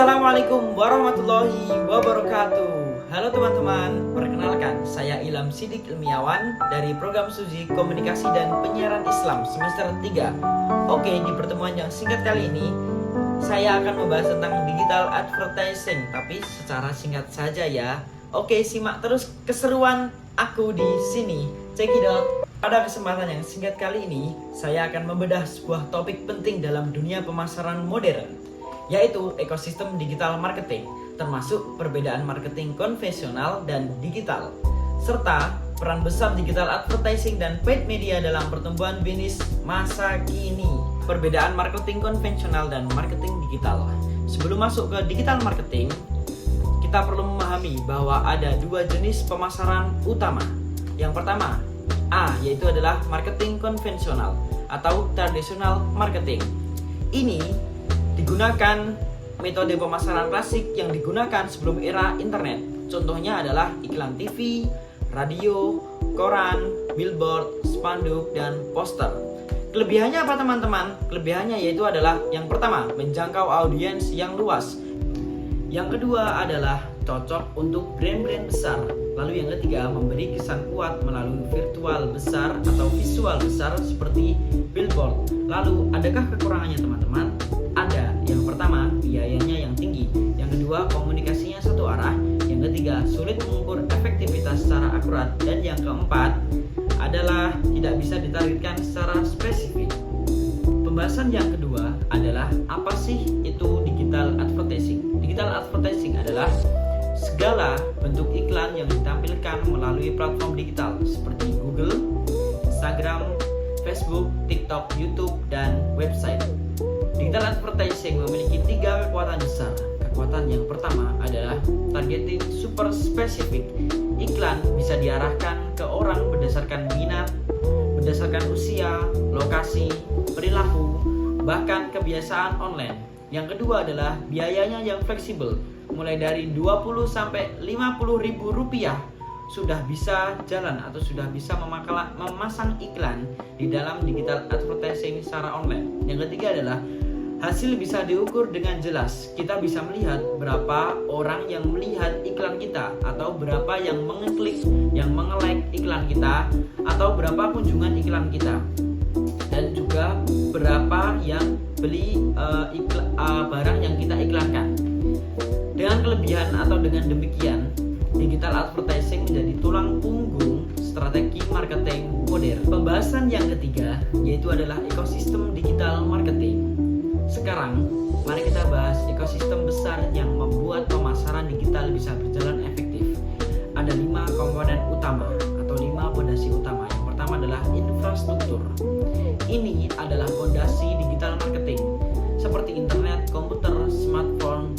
Assalamualaikum warahmatullahi wabarakatuh. Halo teman-teman, perkenalkan saya Ilham Sidik Ilmiawan dari program studi Komunikasi dan Penyiaran Islam semester 3. Oke, di pertemuan yang singkat kali ini saya akan membahas tentang digital advertising, tapi secara singkat saja ya. Oke, simak terus keseruan aku di sini. Check it out. Pada kesempatan yang singkat kali ini, saya akan membedah sebuah topik penting dalam dunia pemasaran modern, yaitu ekosistem digital marketing, termasuk perbedaan marketing konvensional dan digital, serta peran besar digital advertising dan paid media dalam pertumbuhan bisnis masa kini. Perbedaan marketing konvensional dan marketing digital. Sebelum masuk ke digital marketing, kita perlu memahami bahwa ada dua jenis pemasaran utama. Yang pertama, A, yaitu adalah marketing konvensional atau traditional marketing. Ini digunakan metode pemasaran klasik yang digunakan sebelum era internet. Contohnya adalah iklan TV, radio, koran, billboard, spanduk, dan poster. Kelebihannya apa teman-teman? Kelebihannya yaitu adalah yang pertama, menjangkau audiens yang luas. Yang kedua adalah cocok untuk brand-brand besar. Lalu yang ketiga, memberi kesan kuat melalui virtual besar atau visual besar seperti billboard. Lalu adakah kekurangannya teman-teman? Ada. Yang pertama, biayanya yang tinggi. Yang kedua, komunikasinya satu arah. Yang ketiga, sulit mengukur efektivitas secara akurat. Dan yang keempat adalah tidak bisa ditargetkan secara spesifik. Pembahasan yang kedua adalah apa sih itu digital advertising? Digital advertising adalah segala bentuk iklan yang ditampilkan melalui platform digital seperti Google, Instagram, Facebook, TikTok, YouTube, dan website. Digital advertising memiliki tiga kekuatan besar. Kekuatan yang pertama adalah targeting super spesifik. Iklan bisa diarahkan ke orang berdasarkan minat, berdasarkan usia, lokasi, perilaku, bahkan kebiasaan online. Yang kedua adalah biayanya yang fleksibel, mulai dari 20 sampai 50 ribu rupiah sudah bisa jalan atau sudah bisa memasang iklan di dalam digital advertising secara online. Yang ketiga adalah hasil bisa diukur dengan jelas. Kita bisa melihat berapa orang yang melihat iklan kita, atau berapa yang mengeklik, yang menge-like iklan kita, atau berapa kunjungan iklan kita, dan juga berapa yang beli barang yang kita iklankan. Dengan kelebihan atau dengan demikian, digital advertising menjadi tulang punggung strategi marketing modern. Pembahasan yang ketiga yaitu adalah ekosistem digital marketing. Sekarang, mari kita bahas ekosistem besar yang membuat pemasaran digital bisa berjalan efektif. Ada 5 komponen utama atau 5 fondasi utama. Yang pertama adalah infrastruktur. Ini adalah fondasi digital marketing seperti internet, komputer, smartphone,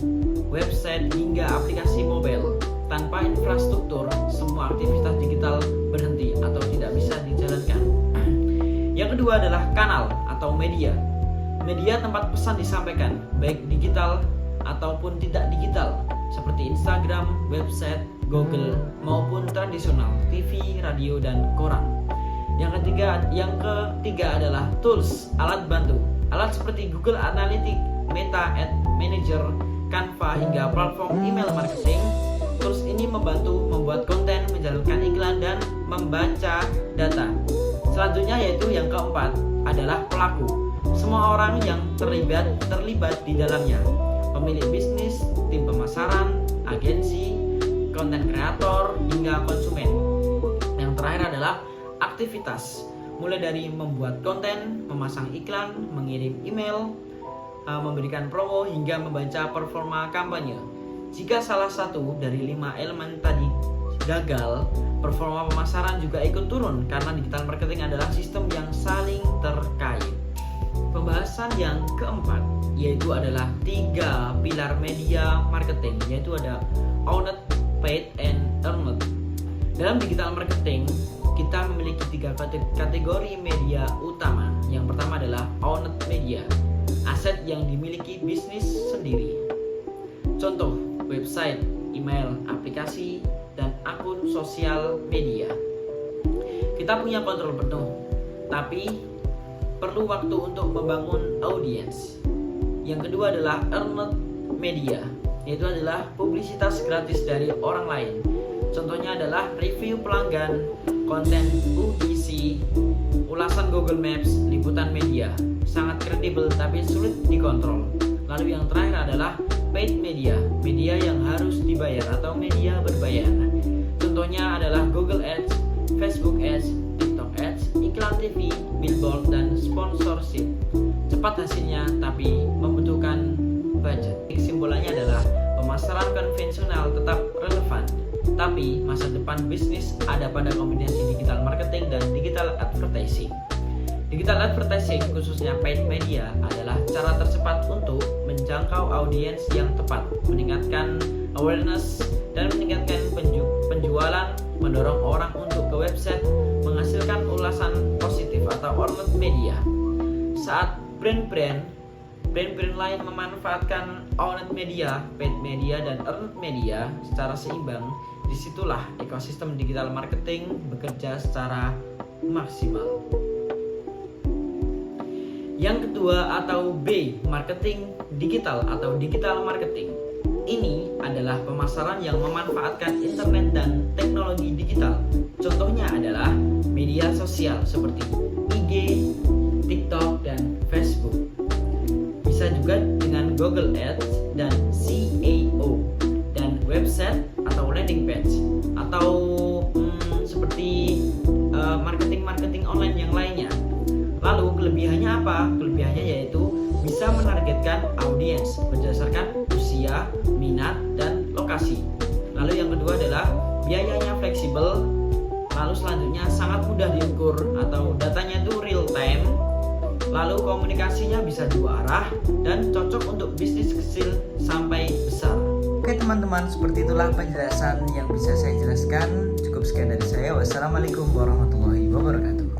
website, hingga aplikasi mobile. Tanpa infrastruktur, semua aktivitas digital berhenti atau tidak bisa dijalankan. Yang kedua adalah kanal atau media. Media tempat pesan disampaikan, baik digital ataupun tidak digital, seperti Instagram, website, Google, maupun tradisional, TV, radio, dan koran. Yang ketiga adalah tools, alat bantu. Alat seperti Google Analytics, Meta Ad Manager, Canva, hingga platform email marketing. Tools ini membantu membuat konten, menjalankan iklan, dan membaca data. Selanjutnya yaitu yang keempat adalah pelaku. Semua orang yang terlibat di dalamnya. Pemilik bisnis, tim pemasaran, agensi, konten kreator, hingga konsumen. Yang terakhir adalah aktivitas. Mulai dari membuat konten, memasang iklan, mengirim email, memberikan promo, hingga membaca performa kampanye. Jika salah satu dari 5 elemen tadi gagal, performa pemasaran juga ikut turun karena digital marketing adalah sistem yang saling terkait. Pembahasan yang keempat yaitu adalah 3 pilar media marketing, yaitu ada owned, paid, and earned. Dalam digital marketing kita memiliki 3 kategori media utama. Yang pertama adalah owned media, aset yang dimiliki bisnis sendiri. Contoh, website, email, aplikasi, dan akun sosial media. Kita punya kontrol penuh, tapi perlu waktu untuk membangun audiens. Yang kedua adalah earned media, yaitu adalah publisitas gratis dari orang lain. Contohnya adalah review pelanggan, konten UGC, ulasan Google Maps, liputan media. Sangat kredibel tapi sulit dikontrol. Lalu yang terakhir adalah paid media, media yang harus dibayar atau media berbayar. Contohnya adalah Google Ads, Facebook Ads, TikTok Ads, iklan TV, billboard, dan sponsorship. Cepat hasilnya tapi membutuhkan budget. Kesimpulannya adalah pemasaran konvensional tetap relevan, tapi masa depan bisnis ada pada kombinasi digital marketing dan digital advertising. Digital advertising, khususnya paid media, adalah cara tercepat untuk menjangkau audiens yang tepat, meningkatkan awareness, dan meningkatkan penjualan, mendorong orang untuk ke website, menghasilkan ulasan positif atau ornate media. Saat brand-brand lain memanfaatkan ornate media, paid media, dan earned media secara seimbang, disitulah ekosistem digital marketing bekerja secara maksimal. Yang kedua atau B, marketing digital atau digital marketing. Ini adalah pemasaran yang memanfaatkan internet dan teknologi digital. Contohnya adalah media sosial seperti IG, TikTok, dan Facebook. Bisa juga dengan Google Ads dan SEO, dan website atau landing page, atau seperti marketing online yang lainnya. Lalu kelebihannya apa? Kelebihannya yaitu bisa menargetkan audiens berdasarkan usia, minat, dan lokasi. Lalu yang kedua adalah biayanya fleksibel. Lalu selanjutnya sangat mudah diukur atau datanya itu real time. Lalu komunikasinya bisa dua arah dan cocok untuk bisnis kecil sampai besar. Oke teman-teman, seperti itulah penjelasan yang bisa saya jelaskan. Cukup sekian dari saya. Wassalamualaikum warahmatullahi wabarakatuh.